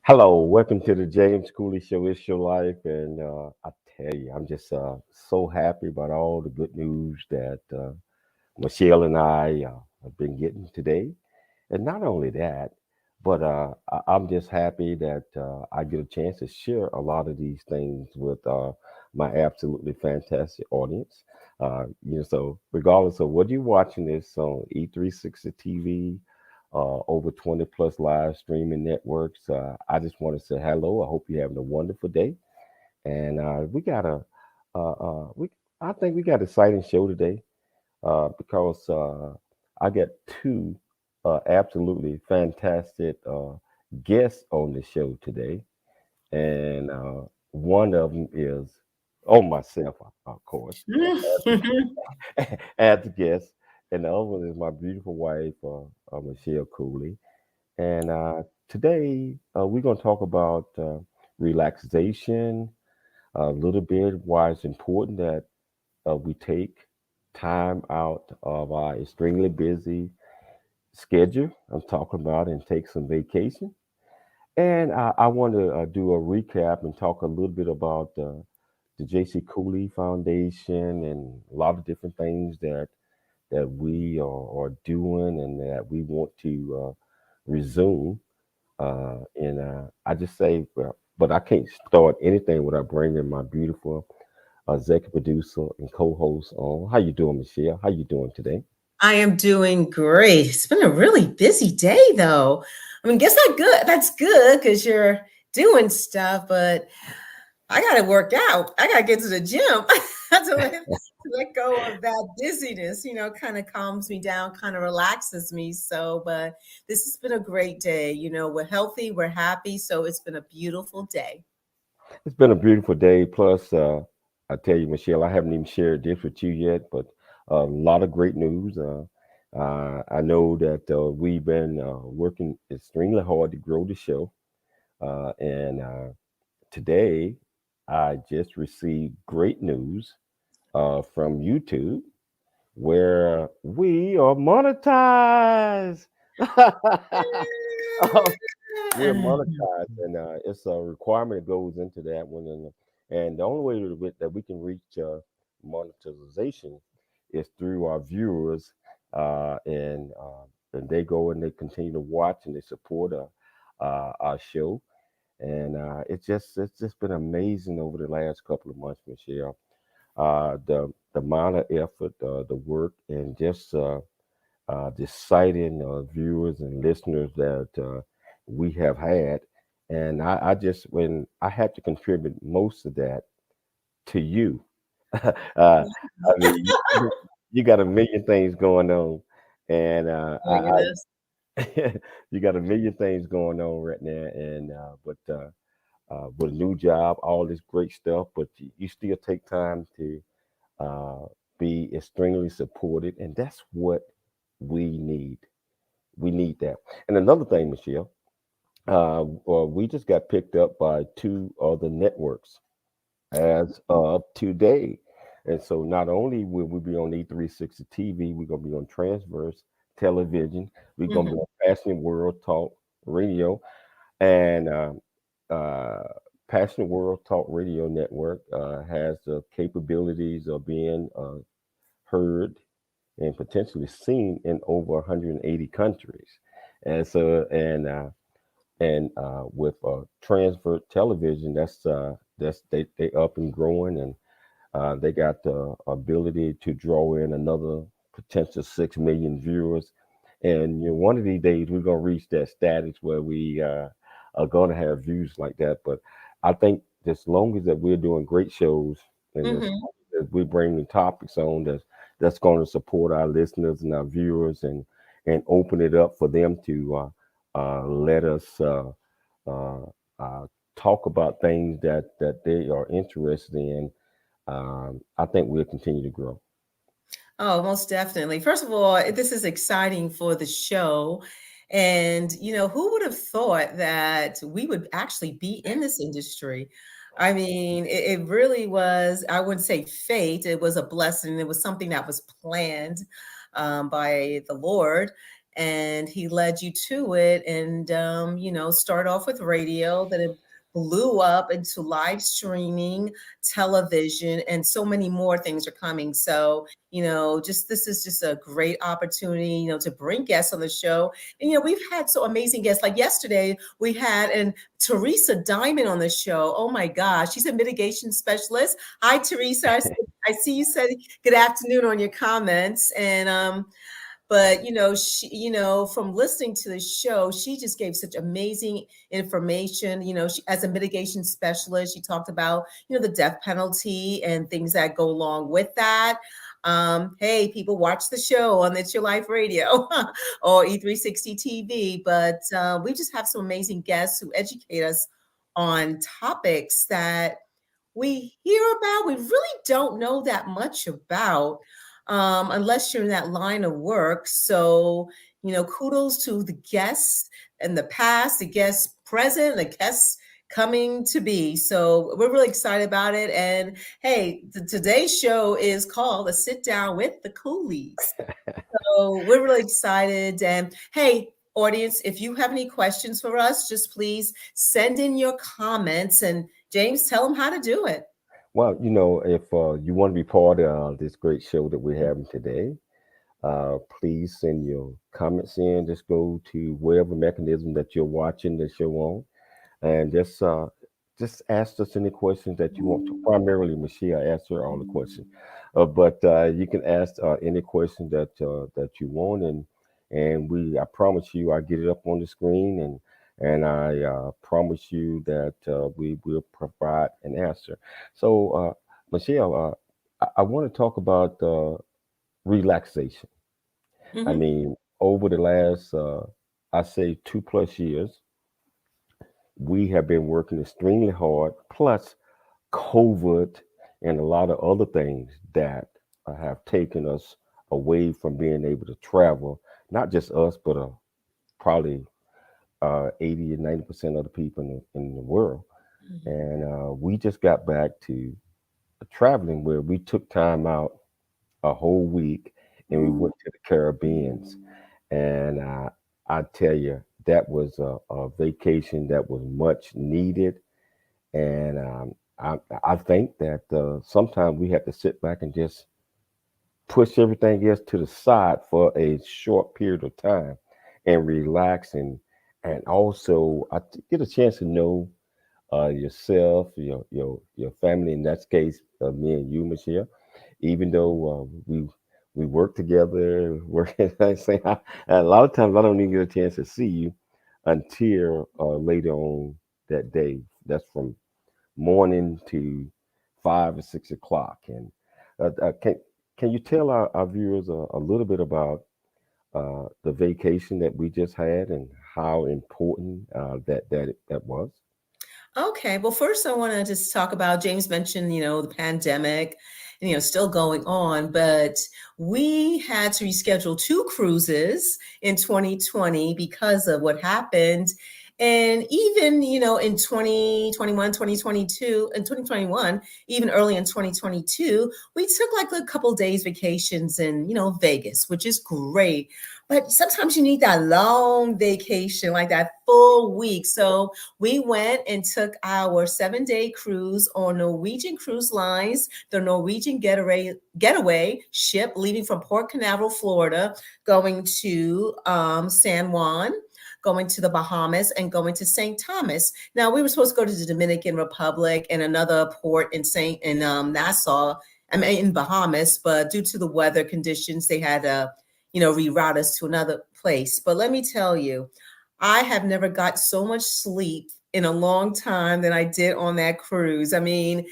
Hello, welcome to the James Cooley Show. It's your life, and I tell you, I'm just so happy about all the good news that Michelle and I have been getting today. And not only that, but I'm just happy that I get a chance to share a lot of these things with my absolutely fantastic audience. So regardless of whether you're watching this on E360 TV, over 20 plus live streaming networks, I just want to say hello. I hope you're having a wonderful day. And we got we I think we got an exciting show today because I got two absolutely fantastic guests on the show today, and one of them is myself, of course, as a guest, and the other one is my beautiful wife, Michelle Cooley. And today we're going to talk about relaxation, a little bit why it's important that we take time out of our extremely busy schedule. I'm talking about and take some vacation. And I want to do a recap and talk a little bit about the JC Cooley Foundation and a lot of different things that we are doing and that we want to resume. And I just say, well, but I can't start anything without bringing my beautiful executive producer and co-host on. How you doing, Michelle? How you doing today? I am doing great. It's been a really busy day, though. I mean, guess that good. That's good because you're doing stuff, but I got to work out. I got to get to the gym to let go of that dizziness. Kind of calms me down, kind of relaxes me. So, but this has been a great day. We're healthy, we're happy. So it's been a beautiful day. It's been a beautiful day. Plus, I tell you, Michelle, I haven't even shared this with you yet, but a lot of great news. I know that we've been working extremely hard to grow the show, and today I just received great news from YouTube where we are monetized. We're monetized, and it's a requirement that goes into that one. And the only way that we can reach monetization is through our viewers, and they go and they continue to watch and they support our show. And it's just been amazing over the last couple of months, Michelle. The amount of effort, the work, and just the exciting viewers and listeners that we have had. And I just, when I had to contribute most of that to you, I mean, you got a million things going on, and Oh my goodness. you got a million things going on right now, and with a new job, all this great stuff, but you still take time to uh, be extremely supported, and that's what we need. We need that. And another thing, Michelle, we just got picked up by two other networks as of today. And so not only will we be on E360 TV, we're going to be on Transverse Television, we're going to be Mhm. on Passionate World Talk Radio, and uh, Passionate World Talk Radio Network has the capabilities of being heard and potentially seen in over 180 countries. And so, and with transfer television, that's they up and growing, and they got the ability to draw in another potential 6 million viewers. And one of these days we're gonna reach that status where we are gonna have views like that. But I think as long as that we're doing great shows, and as Mhm. long as we're bringing topics on that's going to support our listeners and our viewers, and open it up for them to let us uh, uh, talk about things that they are interested in. I think we'll continue to grow. Oh, most definitely. First of all, this is exciting for the show. And, who would have thought that we would actually be in this industry? I mean, it really was, I wouldn't say fate, it was a blessing. It was something that was planned by the Lord. and he led you to it. And, start off with radio, then it blew up into live streaming, television, and so many more things are coming. So, just this is just a great opportunity, to bring guests on the show. And, we've had so amazing guests. Like yesterday, we had Teresa Diamond on the show. Oh my gosh, she's a mitigation specialist. Hi, Teresa. I see you said good afternoon on your comments. And but she, from listening to the show, she just gave such amazing information. She, as a mitigation specialist, she talked about the death penalty and things that go along with that. Hey, people, watch the show on It's Your Life Radio or E360 TV. But we just have some amazing guests who educate us on topics that we hear about, we really don't know that much about, unless you're in that line of work. So, kudos to the guests in the past, the guests present, the guests coming to be. So we're really excited about it. And hey, today's show is called A Sit Down with the Cooleys. So we're really excited. And hey, audience, if you have any questions for us, just please send in your comments. And James, tell them how to do it. Well, if you want to be part of this great show that we're having today, please send your comments in. Just go to whatever mechanism that you're watching the show on, and just ask us any questions that you want to. Primarily, Michelle answer all the questions, but you can ask any question that you want, and I promise you, I get it up on the screen, and I promise you that we will provide an answer. So, Michelle, I want to talk about relaxation. I Mm-hmm. mean, over the last, I say 2+ years, we have been working extremely hard, plus COVID and a lot of other things that have taken us away from being able to travel, not just us, but probably 80 and 90% of the people in the world. And we just got back to traveling where we took time out a whole week and we went to the Caribbeans. And I tell you, that was a vacation that was much needed. And I think that sometimes we have to sit back and just push everything else to the side for a short period of time and relax and also get a chance to know yourself, your family. In that case, me and you, Michelle. Even though we work together, working, a lot of times I don't even get a chance to see you until later on that day. That's from morning to 5 or 6 o'clock. And can you tell our viewers a little bit about the vacation that we just had and how important that was? Okay. Well, first, I want to just talk about James mentioned, the pandemic, and, still going on, but we had to reschedule two cruises in 2020 because of what happened. And even, in 2021, 2022, and 2021, even early in 2022, we took like a couple days vacations in, Vegas, which is great. But sometimes you need that long vacation, like that full week. So we went and took our 7-day cruise on Norwegian Cruise Lines, the Norwegian getaway ship leaving from Port Canaveral, Florida, going to San Juan, going to the Bahamas, and going to St. Thomas. Now, we were supposed to go to the Dominican Republic and another port in Nassau, I mean, in Bahamas, but due to the weather conditions, they had to, reroute us to another place. But let me tell you, I have never got so much sleep in a long time than I did on that cruise. I mean,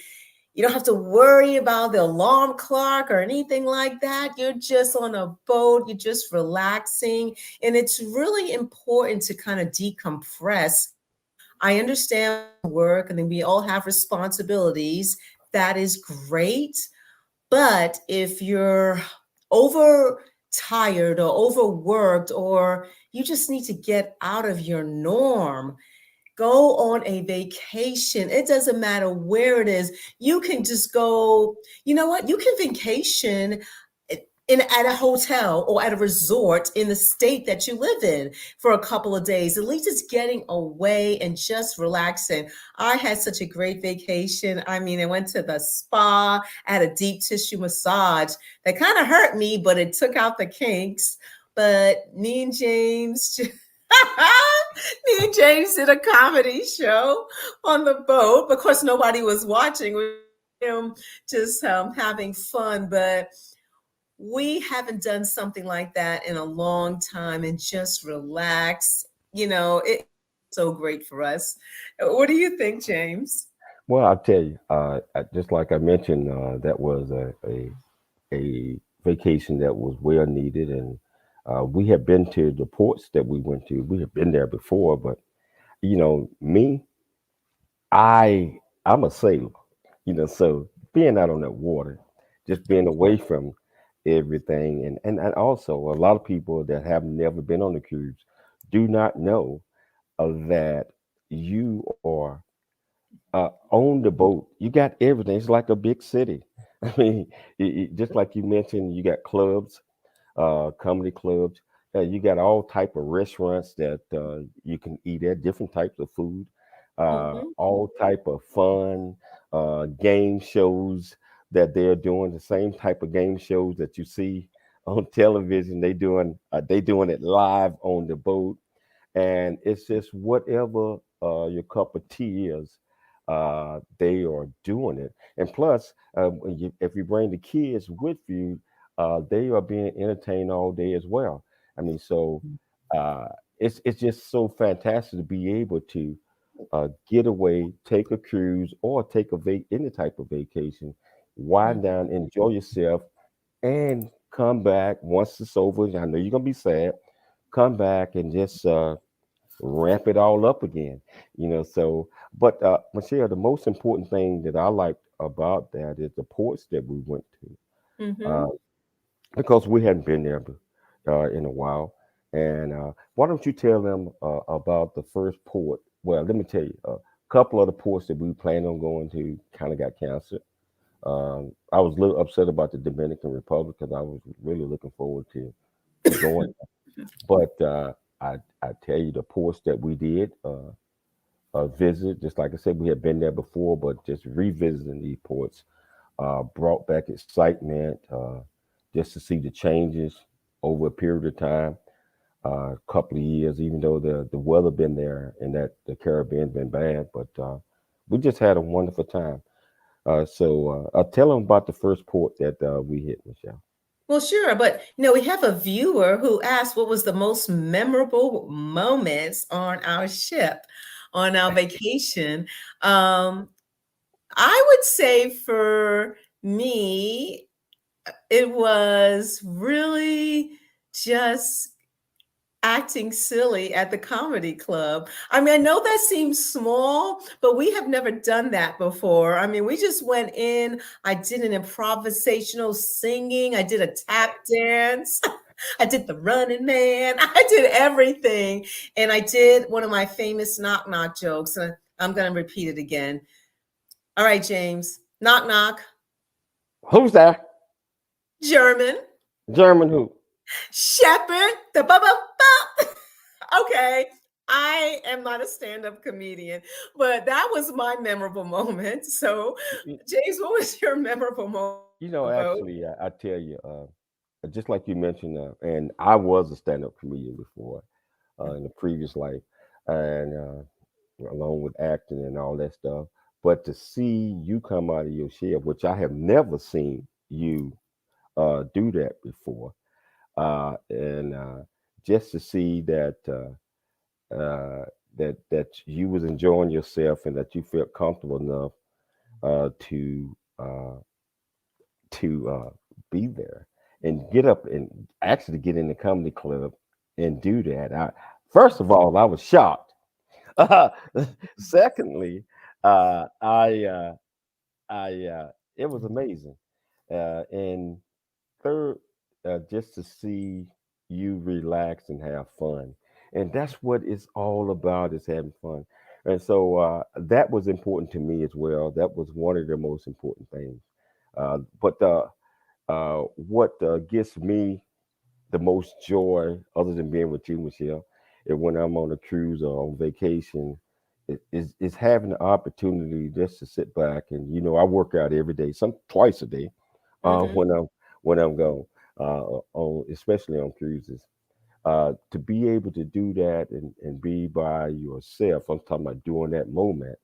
you don't have to worry about the alarm clock or anything like that. You're just on a boat, you're just relaxing. And it's really important to kind of decompress. I understand work and then we all have responsibilities. That is great. But if you're over tired or overworked, or you just need to get out of your norm, go on a vacation. It doesn't matter where it is. You can just go, you know what? You can vacation in at a hotel or at a resort in the state that you live in for a couple of days. At least it's getting away and just relaxing. I had such a great vacation. I mean, I went to the spa, I had a deep tissue massage that kind of hurt me, but it took out the kinks. But me and James me and James did a comedy show on the boat. Of course, nobody was watching. Him just having fun, but we haven't done something like that in a long time and just relax. It's so great for us. What do you think, James? Well, I'll tell you, just like I mentioned, that was a vacation that was well needed, and we have been to the ports that we went to. We have been there before, but me, I'm a sailor, so being out on that water, just being away from everything, and also a lot of people that have never been on a cruise do not know that you are on the boat. You got everything. It's like a big city. I mean, just like you mentioned, you got clubs, comedy clubs. You got all type of restaurants that you can eat at, different types of food, Hmm. all type of fun, game shows that they're doing. The same type of game shows that you see on television. They doing it live on the boat, and it's just whatever your cup of tea is. They are doing it, and plus, if you bring the kids with you, they are being entertained all day as well. I mean, so uh, it's just so fantastic to be able to get away, take a cruise, or take any type of vacation, wind down, enjoy yourself, and come back once it's over. I know you're gonna be sad. Come back and just ramp it all up again. So, but Michelle, the most important thing that I liked about that is the ports that we went to, uh, Hmm. because we hadn't been there in a while. And why don't you tell them about the first port? Well, let me tell you, a couple of the ports that we planned on going to kind of got canceled. I was a little upset about the Dominican Republic because I was really looking forward to going. But I tell you, the ports that we did visit, just like I said, we had been there before, but just revisiting these ports brought back excitement just to see the changes over a period of time, a couple of years, even though the weather been there and that the Caribbean been bad, but we just had a wonderful time. So I'll tell them about the first port that we hit, Michelle. Well, sure, but we have a viewer who asked what was the most memorable moments on our ship, on our vacation. Um, I would say for me, it was really just acting silly at the comedy club. I mean, I know that seems small, but we have never done that before. I mean, we just went in, I did an improvisational singing, I did a tap dance. I did the running man. I did everything. And I did one of my famous knock knock jokes. And I'm going to repeat it again. All right, James. Knock knock. Who's that? German. German who? Shepherd. The ba ba ba. Okay. I am not a stand-up comedian, but that was my memorable moment. So, James, what was your memorable moment on the boat? Actually, I tell you, just like you mentioned, and I was a stand-up comedian before in a previous life, and along with acting and all that stuff. But to see you come out of your shell, which I have never seen you do that before, and just to see that you was enjoying yourself and that you felt comfortable enough to be there and get up and actually get in the comedy club and do that. First of all, I was shocked. Secondly, uh, I uh, it was amazing. And third, just to see you relax and have fun, and that's what it's all about, is having fun. And so that was important to me as well. That was one of the most important things. But what gives me the most joy, other than being with you, Michelle, is when I'm on a cruise or on vacation, is having the opportunity just to sit back and I work out every day, some twice a day, Hmm. when I'm gone, on especially on cruises. To be able to do that and be by yourself, I'm talking about doing that moment.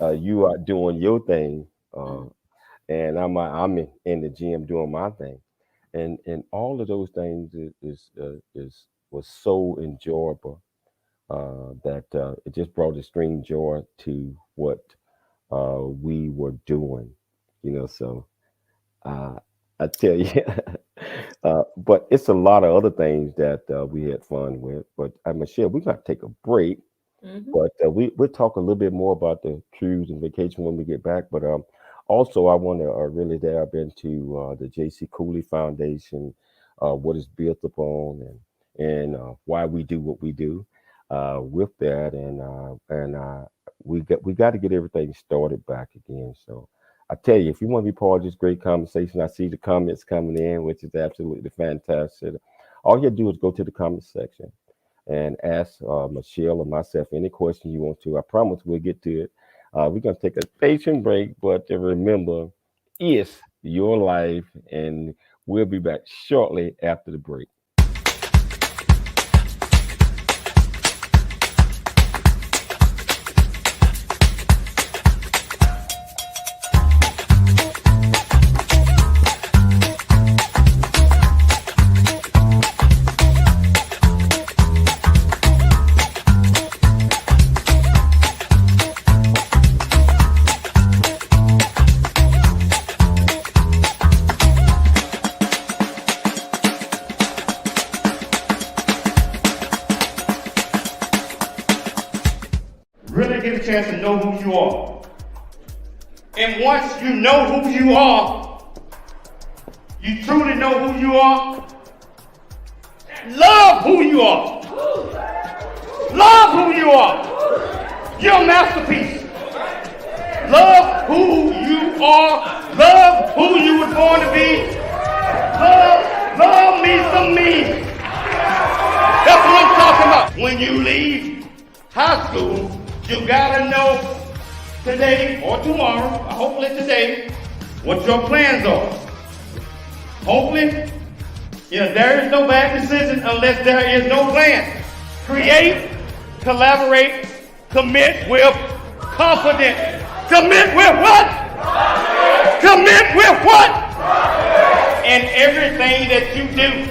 You are doing your thing, uh, and I'm in the gym doing my thing, and all of those things is was so enjoyable, that it just brought extreme joy to what we were doing, So uh, I tell you, but it's a lot of other things that we had fun with. But Michelle, we got to take a break. Hmm. But we'll talk a little bit more about the cruise and vacation when we get back. But also, I want to really dive into the J.C. Cooley Foundation, what it's built upon, and why we do what we do with that, and we got to get everything started back again. So I tell you, if you want to be part of this great conversation, I see the comments coming in, which is absolutely fantastic. All you have to do is go to the comment section and ask Michelle or myself any question you want to. I promise we'll get to it. We're going to take a station break, but remember, it's your life, and we'll be back shortly after the break. Really get a chance to know who you are. And once you know who you are, you truly know who you are, love who you are. Love who you are. You're a masterpiece. Love who you are. Love who you were born to be. Love me some me. That's what I'm talking about. When you leave high school, you gotta know today or tomorrow, or hopefully today, what your plans are. Hopefully, there is no bad decision unless there is no plan. Create, collaborate, commit with confidence. Commit with what? Commit with what? And everything that you do.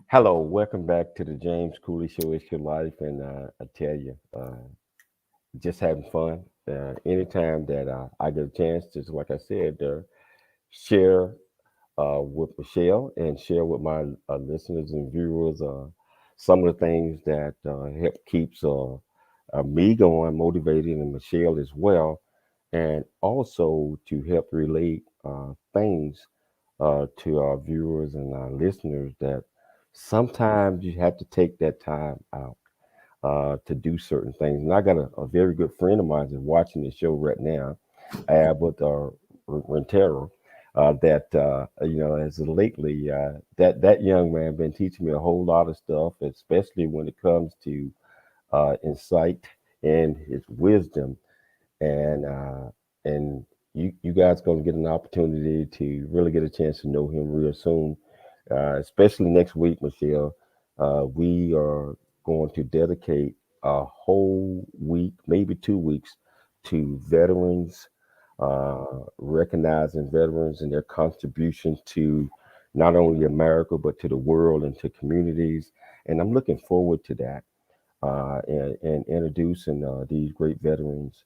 Hello, welcome back to the James Cooley Show. It's your life, and I tell you, just having fun. Anytime that I get a chance, just like I said, share with Michelle and share with my listeners and viewers some of the things that help keeps me going, motivated, and Michelle as well, and also to help relate things to our viewers and our listeners that sometimes you have to take that time out to do certain things. And I got a very good friend of mine that's watching the show right now, Albert Rentero. that as of lately, that young man been teaching me a whole lot of stuff, especially when it comes to insight and his wisdom, and you guys going to get an opportunity to really get a chance to know him real soon, especially next week, Michelle. We are going to dedicate a whole week, maybe 2 weeks, to veterans, recognizing veterans and their contribution to not only America but to the world and to communities. And I'm looking forward to that, and introducing these great veterans,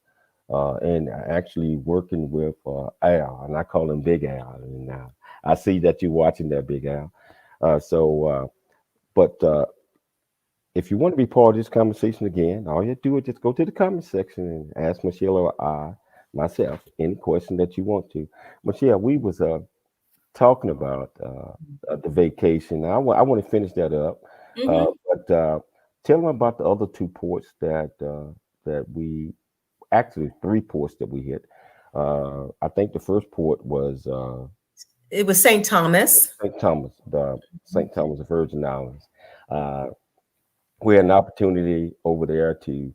and actually working with Al, and I call him Big Al. And I see that you're watching that, Big Al. But if you want to be part of this conversation again, all you do is just go to the comment section and ask Michelle or myself, any question that you want to. Michelle, we was talking about the vacation. I want to finish that up, Mhm. but tell them about the other two ports that we actually three ports that we hit. I think the first port was It was St. Thomas. St. Thomas, the St. Thomas of Virgin Islands. Uh, we had an opportunity over there to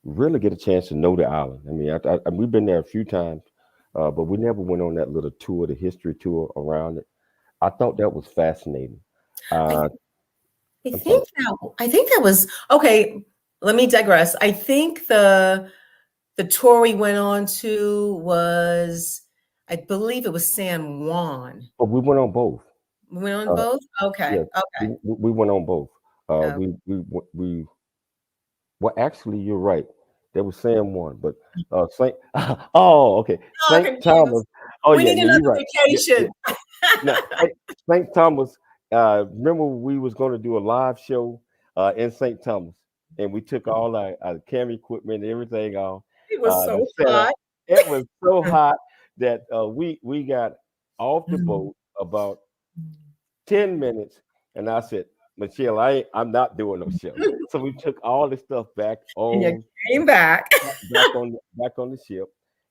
really get a chance to know the island. I mean, we've been there a few times, but we never went on that little tour, the history tour around it. I thought that was fascinating. I, Uh, I I'm sorry. think that was okay. Let me digress. I think the tour we went on to was, I believe it was San Juan. But we went on both. We went on Uh, both. Okay. yeah, Okay. we went on both. Uh, Oh, we we we Well, actually, you're right. There was San Juan, but Saint. Oh, okay. oh, Saint Thomas. confused. Oh, We yeah, need yeah, you're another right. Yeah, yeah. vacation. No, Saint Thomas. Remember, we was going to do a live show in Saint Thomas, and we took all our camera equipment and everything off It was to so set up. hot. It was so hot that we got off the boat about 10 minutes, and I said, Michelle, I'm not doing no show. So we took all the stuff back And you on came back. back on the ship,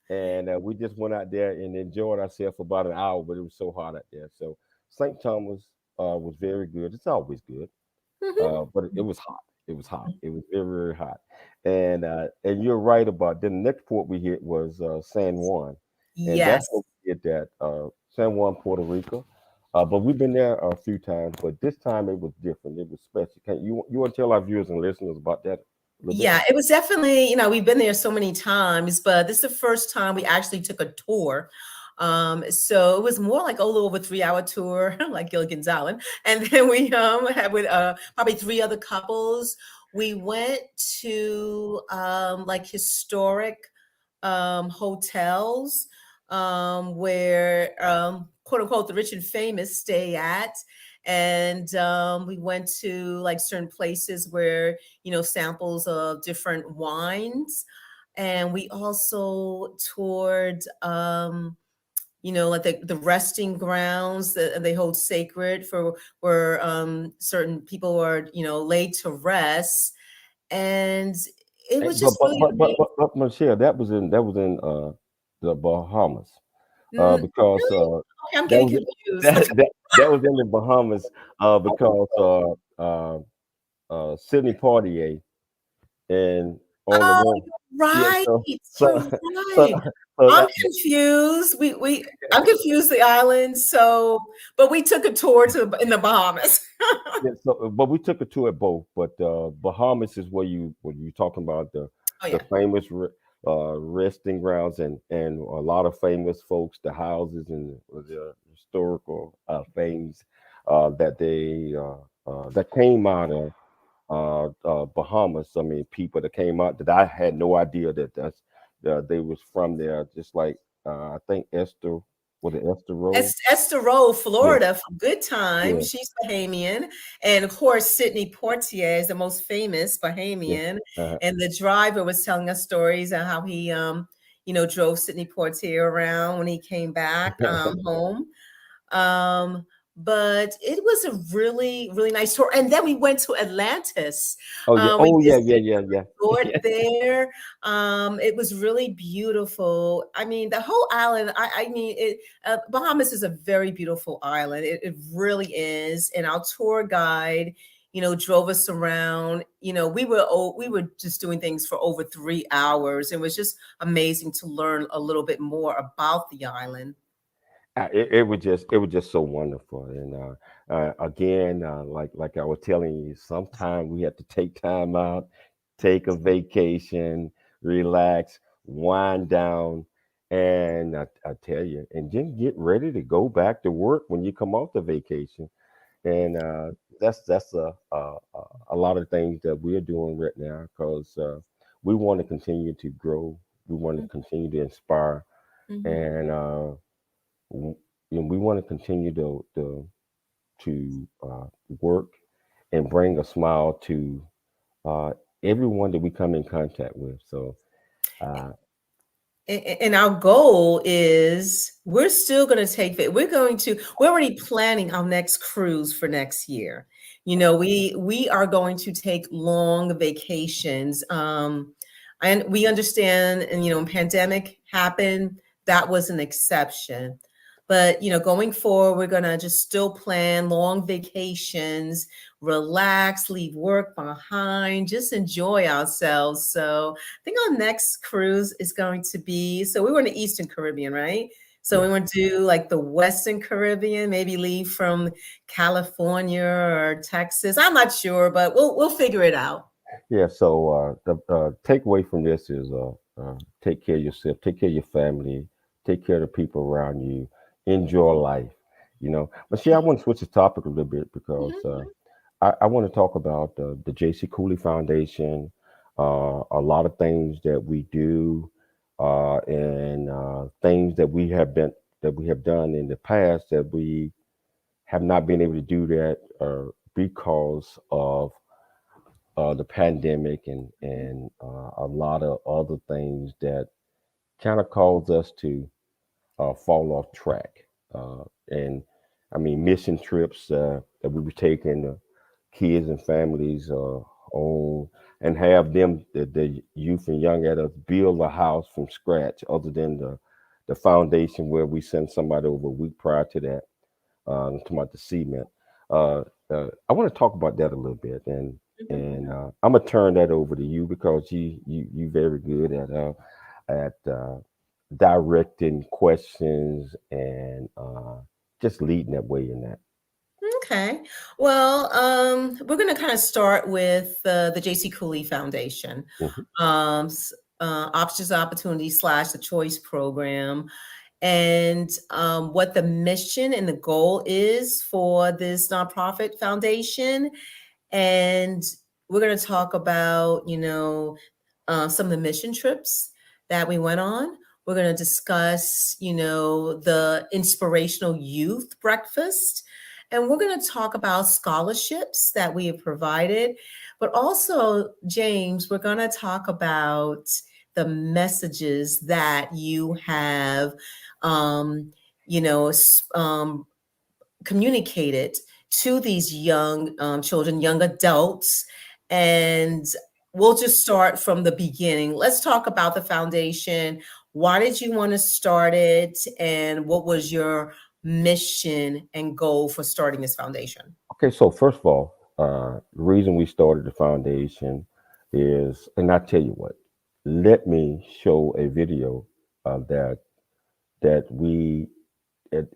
and we just went out there and enjoyed ourselves for about an hour. But it was so hot out there. So St. Thomas was very good. It's always good, but it was hot. It was hot. It was very very hot, and you're right about. Then the next port we hit was San Juan, and that's Yes. what we did that San Juan, Puerto Rico. But we've been there a few times, but this time it was different. It was special. Can you want to tell our viewers and listeners about that a little bit? Yeah, it was definitely, we've been there so many times, but this is the first time we actually took a tour. So it was more like a little over 3 hour tour, like Gilligan's Island. And then we had with probably three other couples. We went to like historic hotels where quote unquote the rich and famous stay at. And we went to like certain places where, samples of different wines. And we also toured, like the resting grounds that they hold sacred for where certain people are, laid to rest. And it Eh, was just really amazing. but Michelle, that was in the Bahamas, because Really? Okay, I'm that getting was confused. that was in the Bahamas, because Sidney Poitier and on the Oh, one. you're Yeah, right. so You're so right. so I'm that confused. I'm confused the island. So, but we took a tour to in the Bahamas. yeah, but we took a tour at both. But Bahamas is where you talking about Oh the yeah. famous resting grounds, and a lot of famous folks, the houses and the historical things that came out of Bahamas. I mean, people that came out that I had no idea they was from there. Just like I think Esther, was it Esther Rowe? Esther Row, Yeah, Florida, for good time. yeah, She's Bahamian. And of course, Sidney Poitier is the most famous yeah. Bahamian. Uh-huh. And the driver was telling us stories of how he, drove Sidney Poitier around when he came back home. Um, but it was a really, really nice tour. And then we went to Atlantis. Oh yeah. We Oh yeah. visited Yeah. Yeah. the Yeah. resort there. It was really beautiful. I mean, the whole island. Bahamas is a very beautiful island. It really is. And our tour guide, drove us around. We were just doing things for over 3 hours. It was just amazing to learn a little bit more about the island. It was just so wonderful, and again, like I was telling you, sometimes we have to take time out, take a vacation, relax, wind down, and I tell you, and then get ready to go back to work when you come off the vacation. And that's a lot of things that we're doing right now because we want to continue to grow, we want to continue to inspire, Mhm. and w- we want to continue to work and bring a smile to uh, everyone that we come in contact with. So, uh, And our goal is we're still going to take it. We're already planning our next cruise for next year. We are going to take long vacations. And we understand, and when pandemic happened, that was an exception. But going forward, we're gonna just still plan long vacations, relax, leave work behind, just enjoy ourselves. So I think our next cruise is going to be, so we were in the Eastern Caribbean, right? So yeah, we want to do like the Western Caribbean, maybe leave from California or Texas. I'm not sure, but we'll figure it out. yeah. So the takeaway from this is take care of yourself, take care of your family, take care of the people around you, enjoy life. But see, I want to switch the topic a little bit because Mhm. I want to talk about the J.C. Cooley Foundation, a lot of things that we do, and things that we have done in the past that we have not been able to do that because of the pandemic and a lot of other things that kind of caused us to fall off track. And I mean, mission trips that we were taking kids and families on and have them, the youth and young adults, build a house from scratch, other than the foundation where we send somebody over a week prior to that, talking about the cement. Uh, I want to talk about that a little bit, and I'm gonna turn that over to you because you very good at directing questions and just leading that way in that. Okay. Well, we're going to kind of start with the JC Cooley Foundation, Mhm. Options Opportunity / the Choice Program, and what the mission and the goal is for this nonprofit foundation. And we're going to talk about, some of the mission trips that we went on. We're going to discuss, the inspirational youth breakfast. And we're going to talk about scholarships that we have provided. But also, James, we're going to talk about the messages that you have, um, you know, s- um, communicated to these young children, young adults. And we'll just start from the beginning. Let's talk about the foundation. Why did you want to start it? And what was your mission and goal for starting this foundation? Okay, so first of all, the reason we started the foundation is, and I tell you what, let me show a video that we in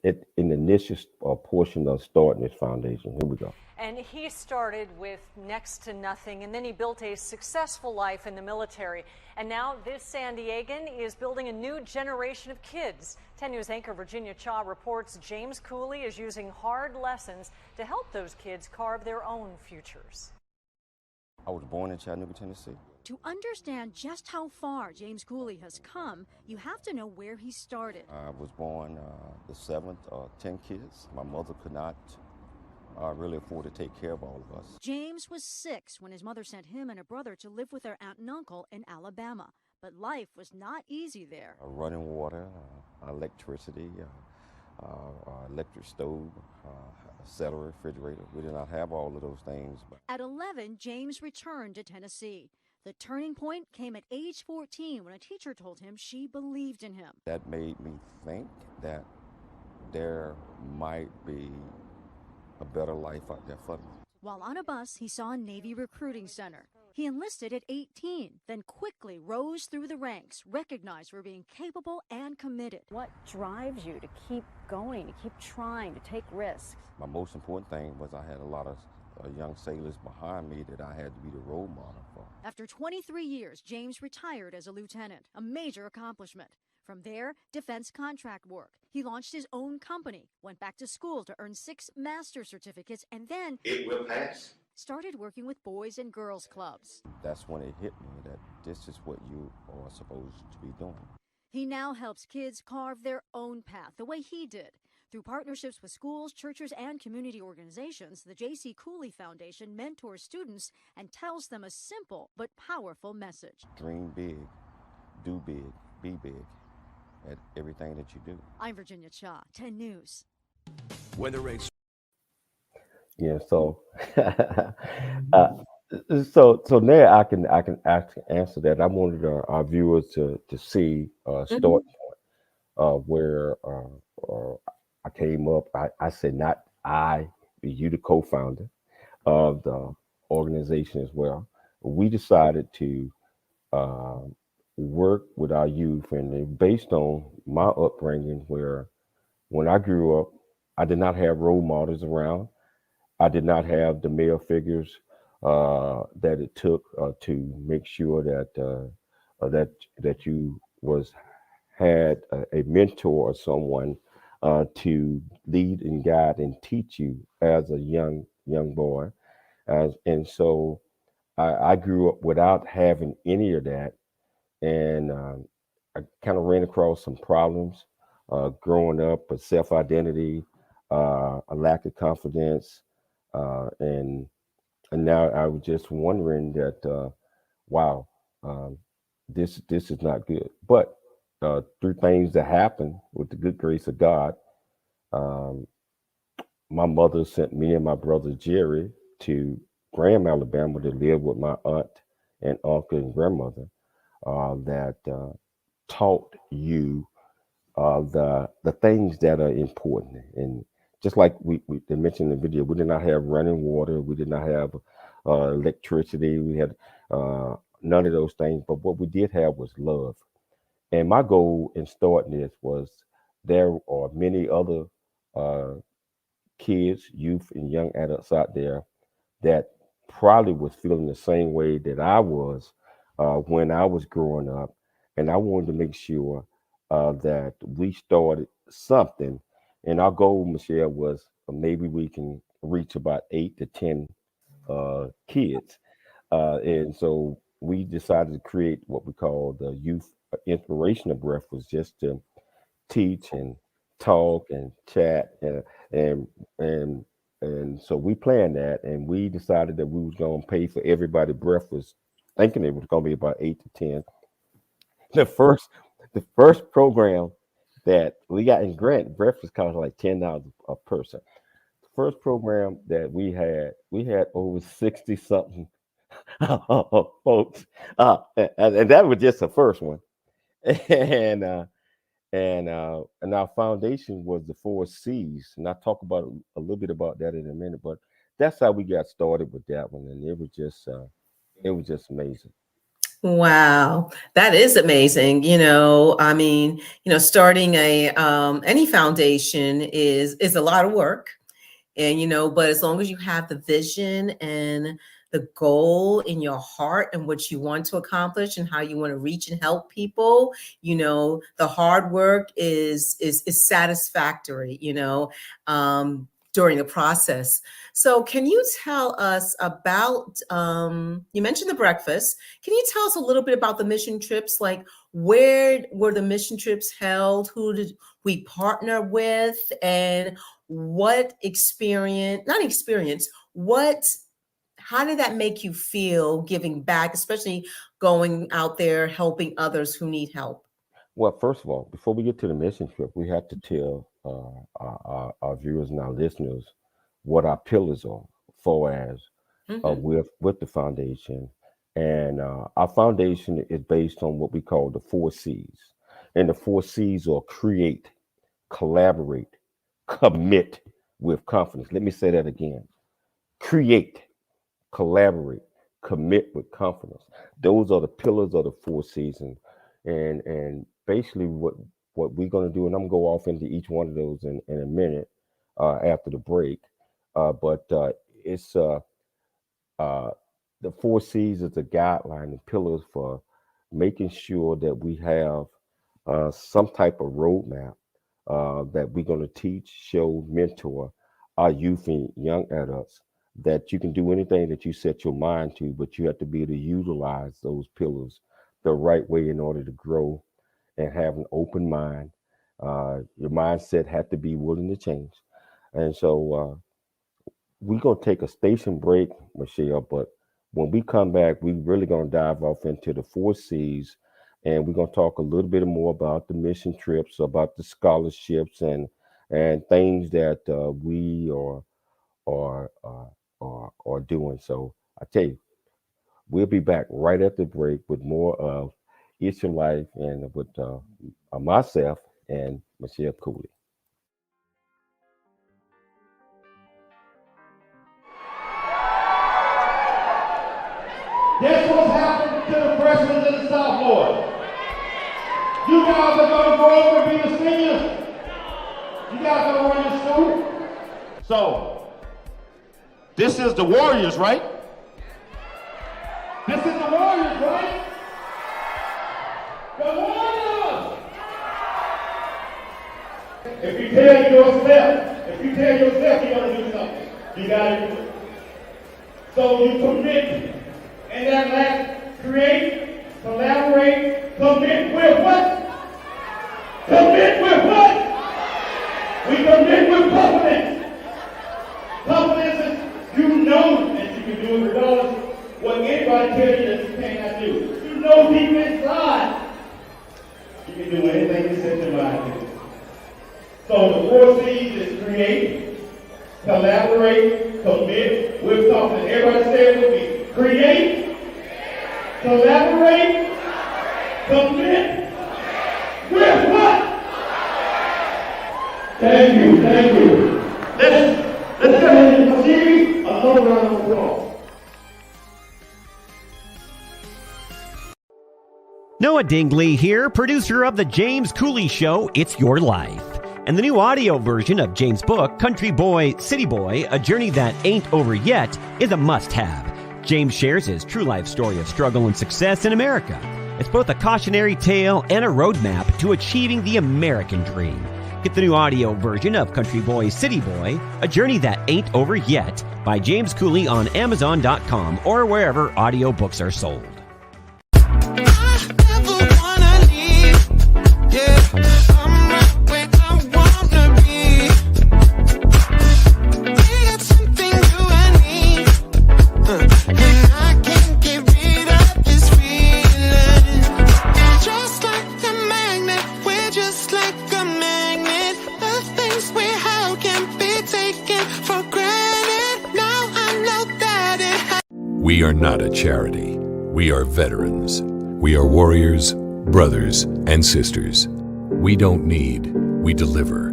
the initial portion of starting this foundation. Here we go. And he started with next to nothing, and then he built a successful life in the military. And now this San Diegan is building a new generation of kids. 10 News anchor Virginia Cha reports James Cooley is using hard lessons to help those kids carve their own futures. I was born in Chattanooga, Tennessee. To understand just how far James Cooley has come, you have to know where he started. I was born the seventh of 10 kids. My mother could not really afford to take care of all of us. James was 6 when his mother sent him and a brother to live with their aunt and uncle in Alabama. But life was not easy there. Running water, electricity, electric stove, cellar, refrigerator. We did not have all of those things. But At 11, James returned to Tennessee. The turning point came at age 14 when a teacher told him she believed in him. that made me think that there might be a better life out there for me. While on a bus, he saw a Navy recruiting center. He enlisted at 18, then quickly rose through the ranks, recognized for being capable and committed. What drives you to keep going, to keep trying, to take risks? My most important thing was I had a lot of young sailors behind me that I had to be the role model for. After 23 years, James retired as a lieutenant, a major accomplishment. From there, defense contract work. He launched his own company, went back to school to earn 6 master's certificates, and then It will pass. started working with boys and girls clubs. That's when it hit me that this is what you are supposed to be doing. He now helps kids carve their own path the way he did. Through partnerships with schools, churches, and community organizations, the J.C. Cooley Foundation mentors students and tells them a simple but powerful message. Dream big, do big, be big at everything that you do. I'm Virginia Cha, 10 News. Weather rates. Yeah, so so now I can answer that. I wanted our viewers to see start point where I came up. I said not I, but you, the co-founder of the organization as well. We decided to work with our youth, and based on my upbringing, where when I grew up, I did not have role models around. I did not have the male figures that it took to make sure that that you had a mentor or someone to lead and guide and teach you as a young boy, and so I grew up without having any of that, and I kind of ran across some problems growing up, a self identity, a lack of confidence, and now I was just wondering that, wow, this is not good. But through things that happened with the good grace of God, um, my mother sent me and my brother Jerry to Graham, Alabama, to live with my aunt and uncle and grandmother that taught you the things that are important. And just like they mentioned in the video, we did not have running water, we did not have electricity, we had none of those things. But what we did have was love. And my goal in starting this was there are many other uh, kids, youth, and young adults out there that probably was feeling the same way that I was when I was growing up. And I wanted to make sure that we started something. And our goal, Michelle, was maybe we can reach about 8 to 10 kids. And so we decided to create what we call the Youth Inspirational Breakfast, just to teach and talk and chat and and and so we planned that, and we decided that we was going to pay for everybody breakfast, thinking it was going to be about 8 to 10. The first program that we got in Grant, breakfast cost like $10 a person. The first program that we had over 60 something folks, and that was just the first one, and and our foundation was the 4 C's, and I'll talk about a little bit about that in a minute. But that's how we got started with that one, and it was just amazing. Wow, that is amazing. I mean, starting a any foundation is a lot of work. And but as long as you have the vision and the goal in your heart and what you want to accomplish and how you want to reach and help people, the hard work is satisfactory, during the process. So can you tell us about, you mentioned the breakfast. Can you tell us a little bit about the mission trips? Like, where were the mission trips held? Who did we partner with? And what how did that make you feel giving back, especially going out there helping others who need help? Well, first of all, before we get to the mission trip, we have to tell our viewers and our listeners what our pillars are, for as Hmm. with the foundation. And our foundation is based on what we call the four C's. And the four C's are create, collaborate, commit with confidence. Let me say that again. Create, collaborate, commit with confidence. Those are the pillars of the four seasons. And basically what we're going to do, and I'm going to go off into each one of those in a minute after the break. But it's uh, the four C's is a guideline and pillars for making sure that we have some type of roadmap that we're going to teach, show, mentor our youth and young adults that you can do anything that you set your mind to, but you have to be able to utilize those pillars the right way in order to grow and have an open mind. Your mindset had to be willing to change. And so we're going to take a station break, Michelle, but when we come back, we're really going to dive off into the four C's, and we're going to talk a little bit more about the mission trips, about the scholarships, and things that we are doing. So I tell you, we'll be back right at the break with more of It's Your Life and with myself and Michelle Cooley. Guess what's happened to the freshmen and the sophomores? You guys are going to grow up and be the seniors. You guys are going to run your school. So, this is the Warriors, right? This is the Warriors, right? The Warriors! If you tell yourself you're going to do something, you got to do it. So you commit. And that last, create, collaborate, commit with what? Commit with what? We commit with confidence. Confidence is you know that you can do it regardless of what anybody tells you that you cannot do. You know deep inside you can do anything you set your mind to. So the four C's is create, collaborate, commit with confidence. Everybody say it with me. Create, collaborate, commit with what? Thank you. Let's go ahead and receive another round of applause. Noah Dingley here, producer of The James Cooley Show, It's Your Life. And the new audio version of James' book, Country Boy, City Boy, A Journey That Ain't Over Yet, is a must-have. James shares his true life story of struggle and success in America. It's both a cautionary tale and a roadmap to achieving the American dream. Get the new audio version of Country Boy, City Boy, A Journey That Ain't Over Yet by James Cooley on Amazon.com or wherever audiobooks are sold. We are not a charity. We are veterans. We are warriors, brothers, and sisters. We don't need, we deliver.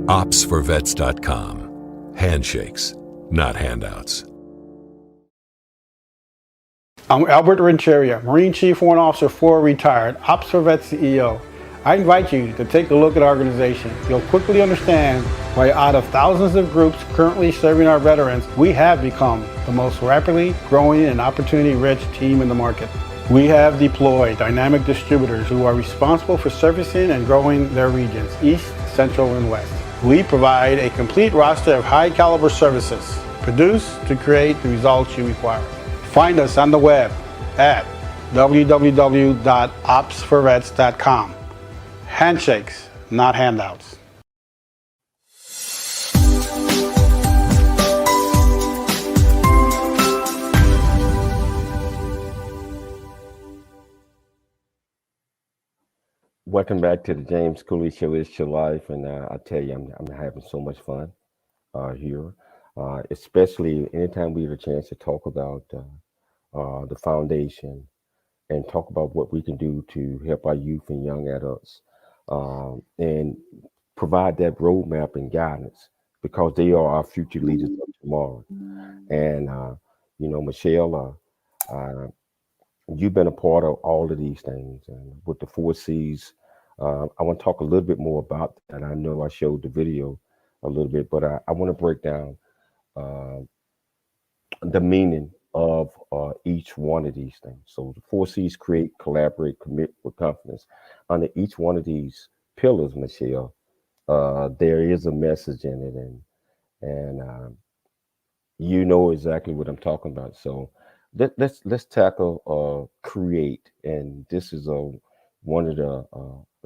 OpsForVets.com. Handshakes, not handouts. I'm Albert Rencheria, Marine Chief Warrant Officer 4 retired, Ops for Vets CEO. I invite you to take a look at our organization. You'll quickly understand why out of thousands of groups currently serving our veterans, we have become the most rapidly growing and opportunity-rich team in the market. We have deployed dynamic distributors who are responsible for servicing and growing their regions, East, Central, and West. We provide a complete roster of high-caliber services, produced to create the results you require. Find us on the web at www.opsforvets.com. Handshakes, not handouts. Welcome back to the James Cooley Show. It's your life, and I tell you, I'm having so much fun here, especially anytime we have a chance to talk about the foundation and talk about what we can do to help our youth and young adults, and provide that roadmap and guidance because they are our future leaders of tomorrow. And Michelle, you've been a part of all of these things, and with the 4Cs, I want to talk a little bit more about that. I know I showed the video a little bit, but I want to break down uh, the meaning of each one of these things. So the 4Cs: create, collaborate, commit with confidence. Under each one of these pillars, Michelle, there is a message in it, and you know exactly what I'm talking about. So let's tackle create, and this is one of the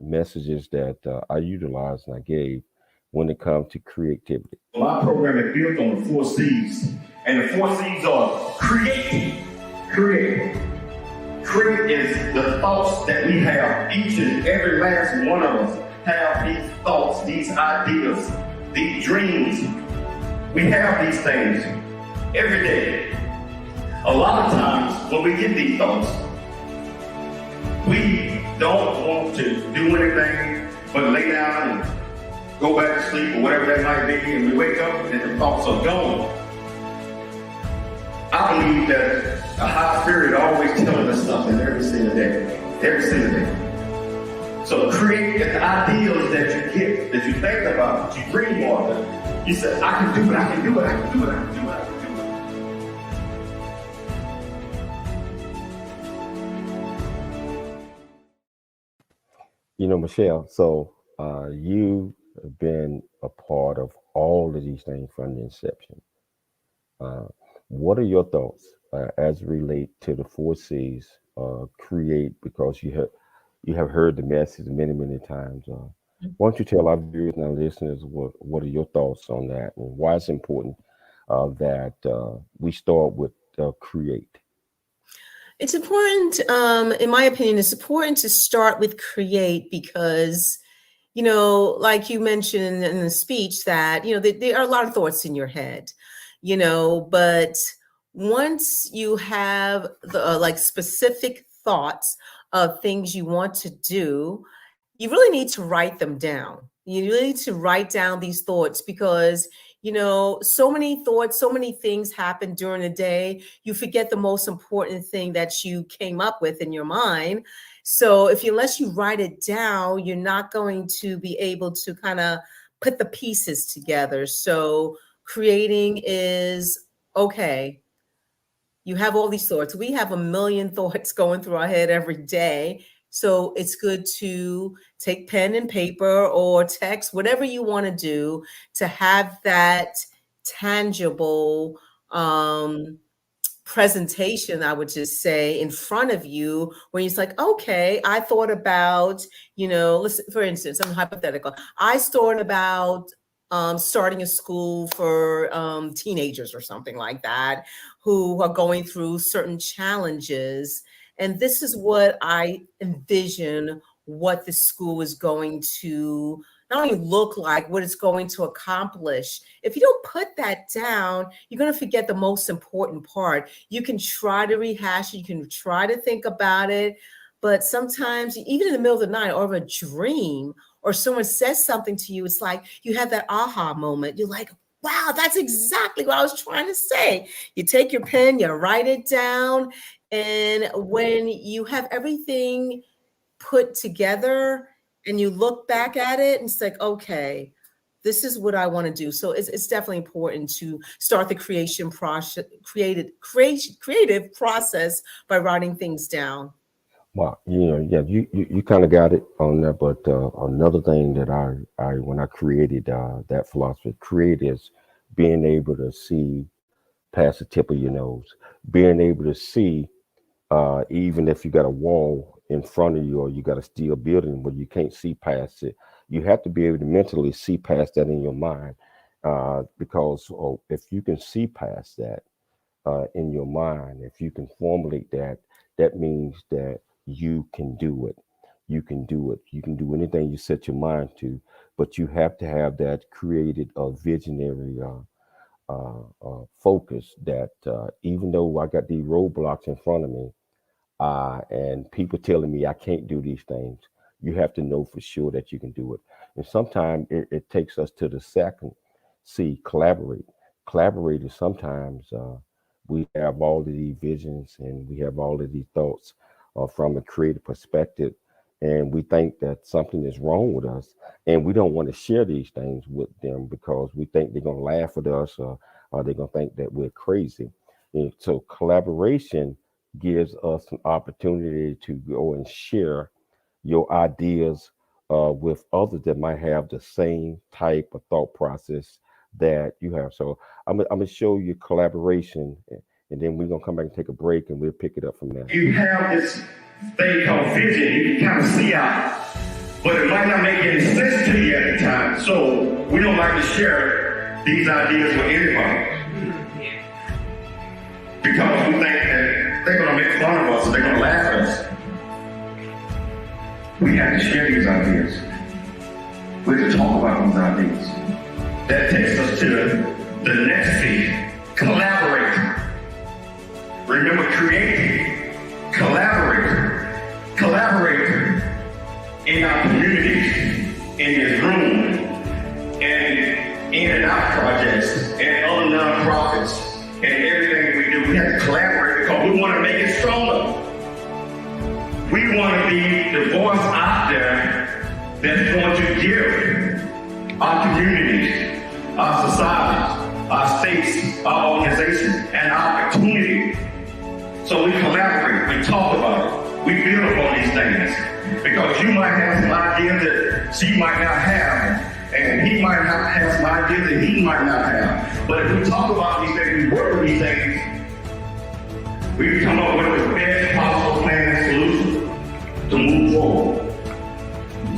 messages that I utilized and I gave when it comes to creativity. Well, our program is built on the 4Cs, and the 4Cs are create. Create is the thoughts that we have. Each and every last one of us have these thoughts, these ideas, these dreams. We have these things every day. A lot of times when we get these thoughts, we don't want to do anything but lay down and go back to sleep or whatever that might be, and we wake up and the thoughts are gone. I believe that a high spirit always telling us something every single day. Every single day. So create the ideals that you get, that you think about, that you dream of. You say, I can do it, I can do it, I can do it, I can do it, I can do it. Michelle, so you have been a part of all of these things from the inception. Uh, what are your thoughts as it relate to the 4Cs? Create, because you have heard the message many, many times. Why don't you tell our viewers and our listeners what are your thoughts on that, and why it's important that we start with create? It's important, in my opinion, it's important to start with create because, like you mentioned in the speech that, there are a lot of thoughts in your head, but once you have the like specific thoughts of things you want to do, you really need to write them down. You really need to write down these thoughts because, so many thoughts, so many things happen during the day. You forget the most important thing that you came up with in your mind. So unless you write it down, you're not going to be able to kind of put the pieces together. So creating is okay. You have all these thoughts. We have a million thoughts going through our head every day. So it's good to take pen and paper or text, whatever you want to do, to have that tangible presentation, I would just say, in front of you, where it's like, okay, I thought about, listen, for instance, I'm hypothetical. I thought about starting a school for teenagers or something like that, who are going through certain challenges. And this is what I envision what the school is going to not only look like, what it's going to accomplish. If you don't put that down, you're going to forget the most important part. You can try to rehash it, you can try to think about it, but sometimes, even in the middle of the night or of a dream, or someone says something to you, it's like you have that aha moment. You're like, wow, that's exactly what I was trying to say. You take your pen, you write it down, and when you have everything put together and you look back at it, and it's like, okay, this is what I want to do. So it's definitely important to start the creative process by writing things down. Well, yeah, you kind of got it on that, but another thing that I when I created that philosophy, create is being able to see past the tip of your nose, being able to see even if you got a wall in front of you or you got a steel building but you can't see past it, you have to be able to mentally see past that in your mind, because if you can see past that in your mind, if you can formulate that, that means that you can do it. you can do it. You can do anything you set your mind to, but you have to have that created visionary focus that even though I got these roadblocks in front of me, and people telling me I can't do these things, you have to know for sure that you can do it. And sometimes it takes us to the second C, collaborate. Collaborators, sometimes we have all of these visions and we have all of these thoughts from a creative perspective, and we think that something is wrong with us, and we don't want to share these things with them because we think they're going to laugh at us, or they're going to think that we're crazy. And so collaboration gives us an opportunity to go and share your ideas with others that might have the same type of thought process that you have. So I'm gonna show you collaboration, and then we're gonna come back and take a break, and we'll pick it up from there. You have this thing called vision, you can kind of see out, but it might not make any sense to you at the time. So we don't like to share these ideas with anybody because we think that they're gonna make fun of us, or they're gonna laugh at us. We have to share these ideas. We have to talk about these ideas. That takes us to the next C, collaborate. Remember, create, collaborate in our communities, in this room, and in and out projects, and other nonprofits, and everything we do. We have to collaborate because we want to make it stronger. We want to be the voice out there that's going to give our communities, our societies, our states, our organizations, an opportunity. So we collaborate, we talk about it, we build upon these things. Because you might have some ideas that she might not have, and he might not have some ideas that he might not have. But if we talk about these things, we work with these things, we come up with the best possible plan and solution to move forward.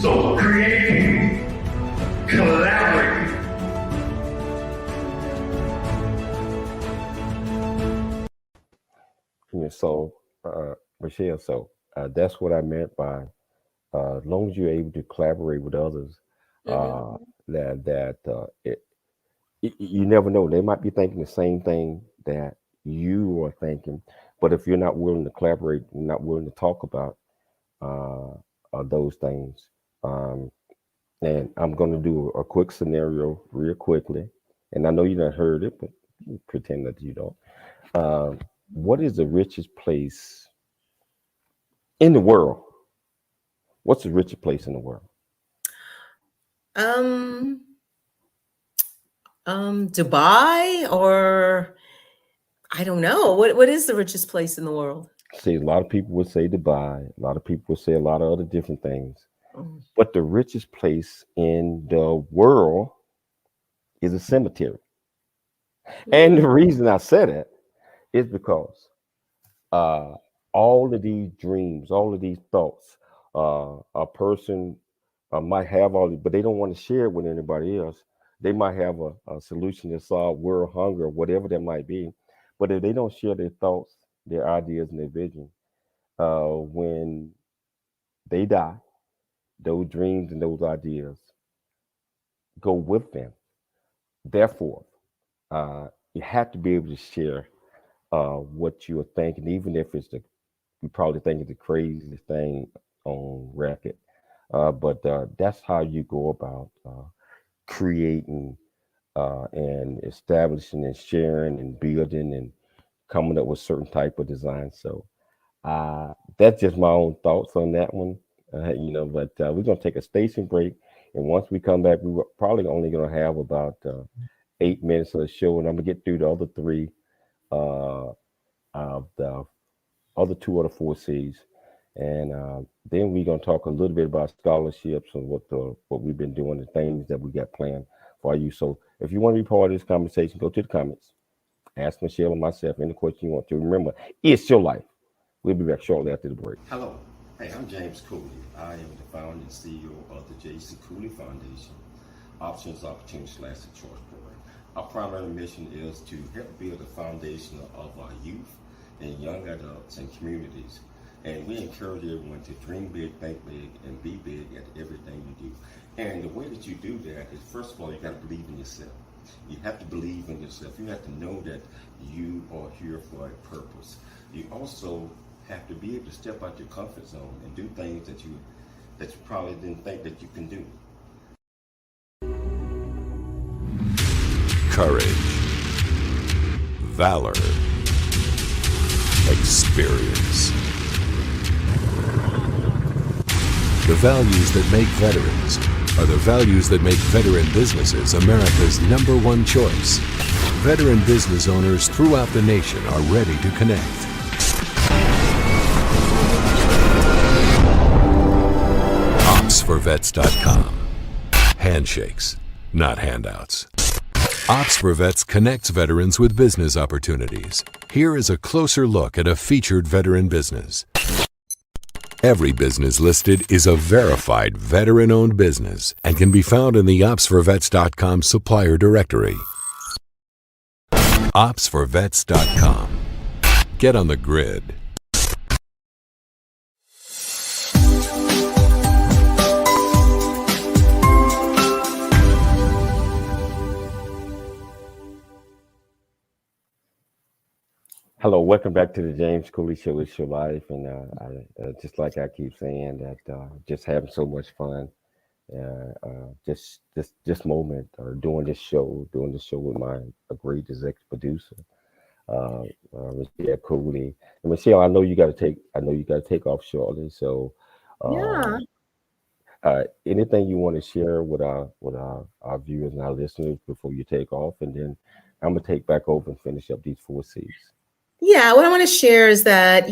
So create, collaborate. Yeah, so Michelle, so that's what I meant by as long as you're able to collaborate with others, you never know. They might be thinking the same thing that you are thinking, but if you're not willing to collaborate, you're not willing to talk about those things. And I'm going to do a quick scenario real quickly, and I know you not heard it, but pretend that you don't. What is the richest place in the world? What's the richest place in the world? Dubai, or I don't know. What is the richest place in the world? See, a lot of people would say Dubai. A lot of people would say a lot of other different things. But the richest place in the world is a cemetery. And the reason I said it is because all of these dreams, all of these thoughts, a person might have all these, but they don't want to share it with anybody else. They might have a solution to solve world hunger, whatever that might be. But if they don't share their thoughts, their ideas, and their vision, when they die, those dreams and those ideas go with them. Therefore, you have to be able to share what you're thinking, even if it's you probably think it's the craziest thing on record. But that's how you go about creating and establishing and sharing and building and coming up with certain type of design. So that's just my own thoughts on that one. But we're going to take a station break. And once we come back, we're probably only going to have about 8 minutes of the show. And I'm going to get through the other three of the other two of the 4 C's. And then we're going to talk a little bit about scholarships and what we've been doing, the things that we got planned for you. So if you want to be part of this conversation, go to the comments. Ask Michelle and myself any question you want to. Remember, it's your life. We'll be back shortly after the break. Hello. Hey, I'm James Cooley. I am the founder and CEO of the J.C. Cooley Foundation, Options, Opportunities / the Choice Program. Our primary mission is to help build the foundation of our youth and young adults and communities And we encourage everyone to dream big, think big, and be big at everything you do. And the way that you do that is, first of all, you got to believe in yourself. You have to believe in yourself. You have to know that you are here for a purpose. You also have to be able to step out your comfort zone and do things that you probably didn't think that you can do. Courage, valor, experience. The values that make veterans are the values that make veteran businesses America's #1 choice. Veteran business owners throughout the nation are ready to connect. OpsForVets.com. Handshakes, not handouts. Ops for Vets connects veterans with business opportunities. Here is a closer look at a featured veteran business. Every business listed is a verified veteran-owned business and can be found in the OpsForVets.com supplier directory. OpsForVets.com. Get on the grid. Hello, welcome back to the James Cooley Show. It's your life, and just like I keep saying, that just having so much fun. Just this moment, or doing this show with a great executive producer, Michelle Cooley. And Michelle, I know you got to take off shortly. So, anything you want to share with our viewers and our listeners before you take off, and then I'm gonna take back over and finish up these 4 C's. Yeah, what I want to share is that,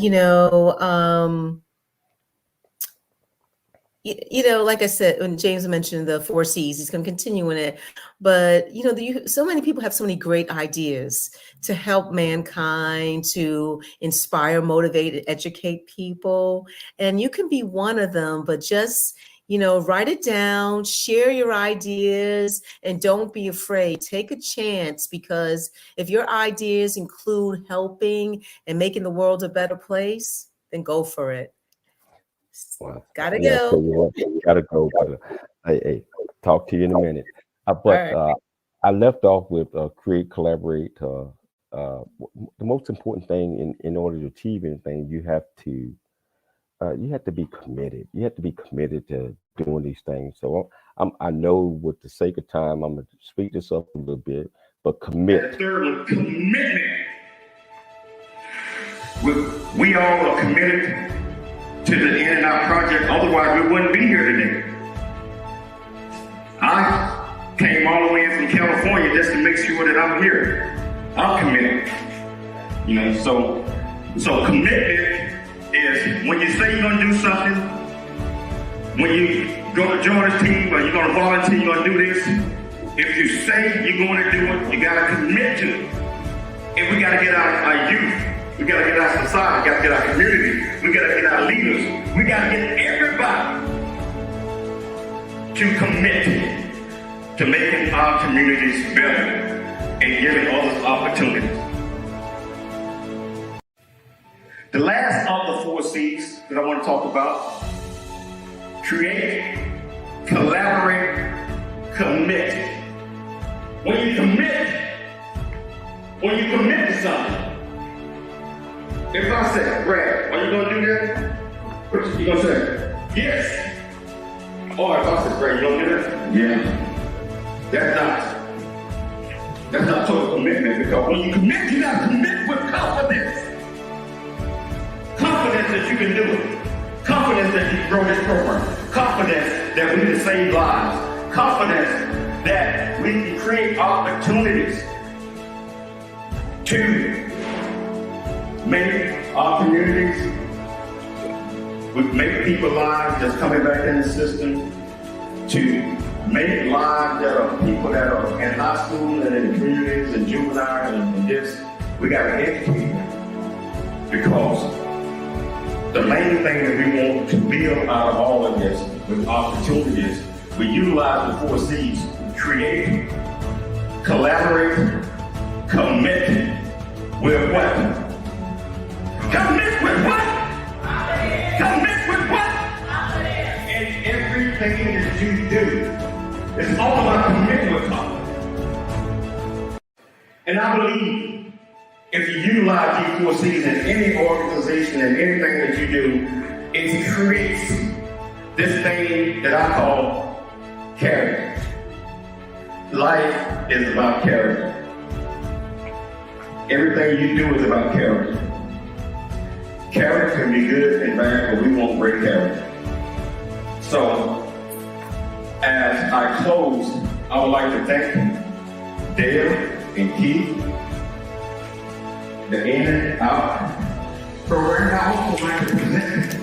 like I said, when James mentioned the 4 C's, he's going to continue in it. But, so many people have so many great ideas to help mankind, to inspire, motivate, and educate people. And you can be one of them, but just, write it down, share your ideas, and don't be afraid. Take a chance, because if your ideas include helping and making the world a better place, then go for it. Wow. Gotta go. Gotta go. Hey, talk to you in a minute. I left off with create, collaborate. The most important thing in order to achieve anything, you have to be committed. You have to be committed to doing these things. So I know, with the sake of time, I'm going to speed this up a little bit, but commit. Third one, commitment. We all are committed to the end of our project. Otherwise, we wouldn't be here today. I came all the way in from California just to make sure that I'm here. I'm committed. So commitment is when you say you're going to do something, when you go to join a team, or you're going to volunteer, you're going to do this. If you say you're going to do it, you got to commit to it. And we got to get our youth. We got to get our society. We got to get our community. We got to get our leaders. We got to get everybody to commit to making our communities better and giving others opportunities. The last of the 4 C's that I want to talk about: create, collaborate, commit. When you commit to something, if I say, Brad, are you going to do that? What you going to say? Yes. Or if I say, Brad, you going to do that? Yeah. That's not total commitment, because when you commit, you got to commit with confidence. Confidence that you can do it. Confidence that you can grow this program. Confidence that we can save lives. Confidence that we can create opportunities to make our communities, we make people's lives that's coming back in the system, to make lives that are people that are in high school and in the communities and juvenile and this. We got to educate them, because the main thing that we want to build out of all of this with opportunities, we utilize the 4 C's: create, collaborate, commit with what? Commit with what? everything that you do. It's all about commitment with God. And I believe if you utilize these 4 C's in any organization and anything that you do, it creates this thing that I call character. Life is about character. Everything you do is about character. Character can be good and bad, but we won't break character. So, as I close, I would like to thank Dale and Keith, the In and Out program. I also like to present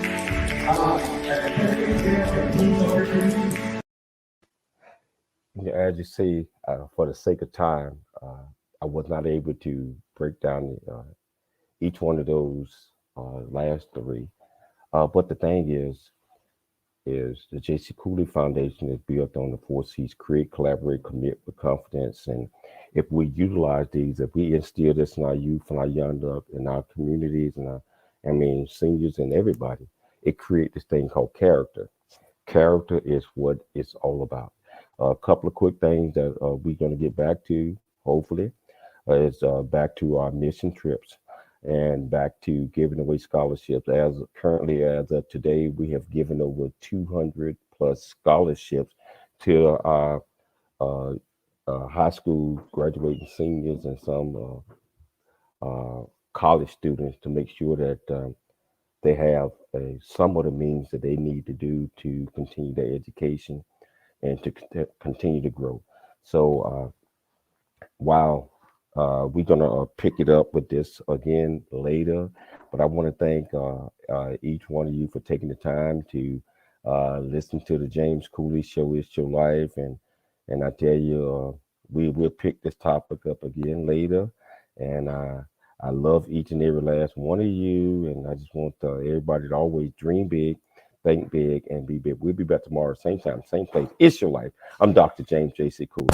as you see, for the sake of time, I was not able to break down each one of those last 3. But the thing is the J.C. Cooley Foundation is built on the 4 C's: create, collaborate, commit with confidence. And if we utilize these, if we instill this in our youth and our young up in our communities and seniors and everybody, it creates this thing called character. Character is what it's all about. A couple of quick things that we're going to get back to, hopefully, is back to our mission trips and back to giving away scholarships. As of today, we have given over 200 plus scholarships to our high school graduating seniors and some college students to make sure that they have some of the means that they need to do to continue their education and to continue to grow. So while we're gonna pick it up with this again later, but I want to thank each one of you for taking the time to listen to the James Cooley Show. It's your life, and I tell you, we will pick this topic up again later. And I love each and every last one of you, and I just want everybody to always dream big, think big, and be big. We'll be back tomorrow, same time, same place. It's your life. I'm Dr. James J.C. Cooley.